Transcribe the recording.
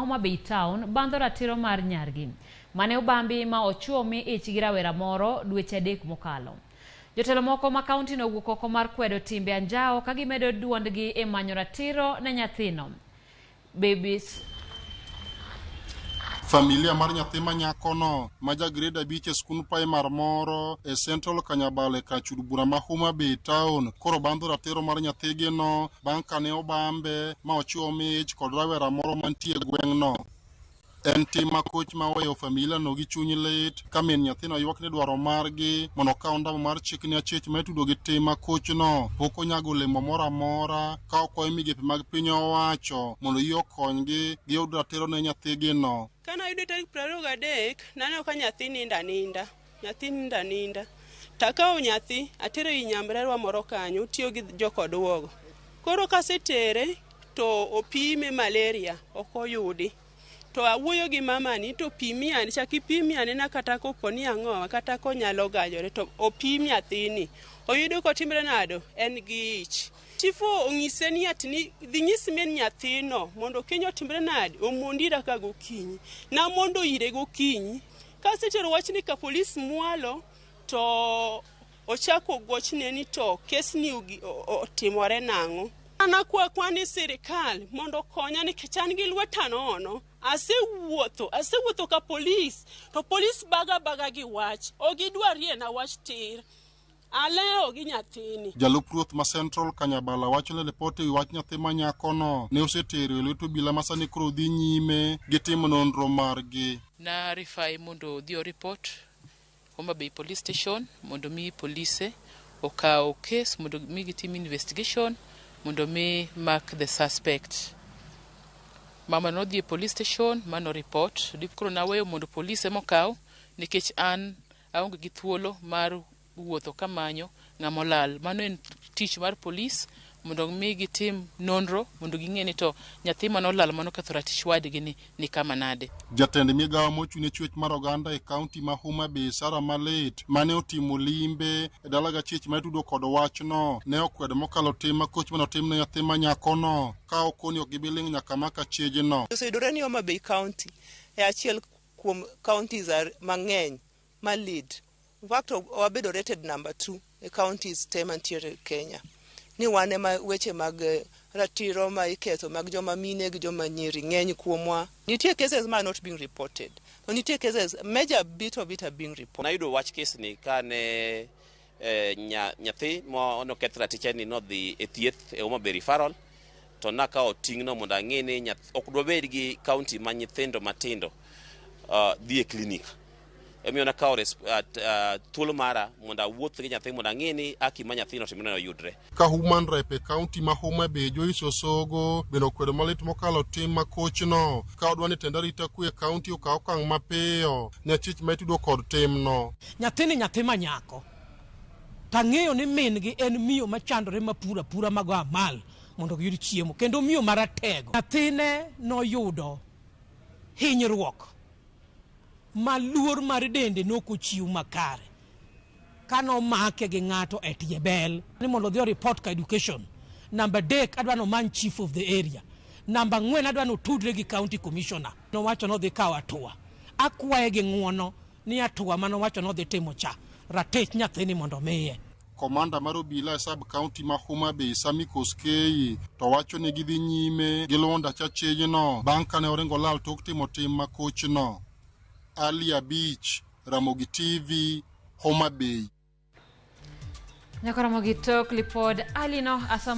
Homa Bay Town bandho ratiro mar nyargi mane obambi ma ochuomi ich gi rawera moro dweche 3 mokalo. Jotelo moko ma kaunti no owuok oko mar kwedo timbe anjao ka gimedo duondgi e manyo ratiro ne nyathino. Babies Familia mar nyathi ma nyakono ma ja grade 5 e skul primar moro e Central Kanyabale ka chud bura ma Homa Bay Town koro bandho ratiro mar nyathigi no bang' kane obambe ma ochiwo mich kod rawera moro mantie gweng'no. En tim makoch ma oweyo familia no gi chuny lit ka min nyathino ywak ni dwaro margi mondo okaw ndamo mar chik ni achich ma itudo gi tim makoch no pok onyago olemo moro amora ka okoy migepe mag piny owacho mondo yie okonygi gi yud ratiro ne nyathigi no. Kana ayudo tarik 23 naneno ka nyathi ninda takawo nyathi atero i nyamrerwa moro kanyo tiyo gi jokodwogo. Koro kasetere to opime malaria okoyudi. To awuoyo gi mamani to pimi ani chaki pimi ani na kata koponi ang'owa kata konyalo gajore to opim nyathini. Oyudo kotimre nado en gi ich. Chifu ong'ise ni atini dhi nyis min nyathino mondo kenyo timbre nade omondira ka gokinyi na mondo ire gokinyi. Kasetero wachni ka polis mwalo to ochako gochne ni to kesni otimore nang'o. Ana kwani sirikal mondo konya ni kechan gi lweta nono. Asewuotho ka polis to polis baga gi wach ogidwarie na wach tir aleo gi nyathini. Jalup ruoth ma Central Kanyabala wacho ni ripoti wi wach nyathi ma nyakono ne osetero e lwet obila ma sani koro dhi nyime gi timo nonro margi. Na rifai mondo dhi report Homa Bay Police Station mondo mi polise okaw case mondo mi gitim investigation mondo mi mark the suspect. Mama no dhi police station mano report dip koro naweyo mondo polise mokaw nikech an aonge gi thuolo mar wuotho kamanyo ng'amolal. Mano en tich mar police mondo mi gitim nonro mondo ging'e ni to nyathi manolal mano ketho ratich wadgi ni kama nade. Jatend migawo mochune chwech mar oganda e kaunti ma Homa Bay Sara Malit mane otimo limbe e dala gachich ma itudo kod wachno ne okwedo mokalo tim makoch mano tim ne nyathi ma nyakono ka okoni ok gibiling nyaka maka chejno. Osedore ni Homa Bay County e achiel kuom counties mang'eny ma lead. In fact, wabedo rated number 2 e counties te mantiere Kenya. Ni wane ma weche mag ratiro ma iketho mag joma mine gi joma nyiri ng'eny kuomwa. Nitie cases ma not being reported. No nitie cases major bit of it are being reported. Nayudo wach case ni kane nyathi mo no keth ratiche ni no dhi e thieth e Homa Bay referral to naka oting'no mondo ang'e ni ok dwabed gi county ma nyithindo matindo dhi e clinic. Emiyo nakawo thuolo mara mondo awuoth gi nyathi mondo ang'e ni aki ma nyathino timne oyudre. Ka human rep e kaunti ma Homa Bay Joyce Osogo bendo kwedo malit mokalo tim makochno ka odwa ni tend arita kwe kaunti okaw okang' mapiyo ne achich ma itudo kod timno. Nyathi ma nyako tang'eyo ni min gi en miyo machandore mapura mago amal mondo giyud chiemo kendo miyo maratego. Nyathine noyudo hinyruok maluor mar dende nokochiw makare kano make gi ng'ato e tie bel ni mondo dhi report ka education. Number 3 adwa no man chief of the area. Number 4 adwa no tudre gi county commissioner. No wacho no dhi kaw atua. Akwaye gi ng'uono ni atua mano wacho no dhi timo cha ratich nyathini mondo miye. Komanda mar obila e sub county ma Homa Bay Sami Koskei to wacho ni gidhi nyime gi londa chachejno bang' kane oringo lal tok timo tim makochno. Alia Beach, Ramogi TV, Homa Bay. Nyaka Ramogi tok lipod alino asamo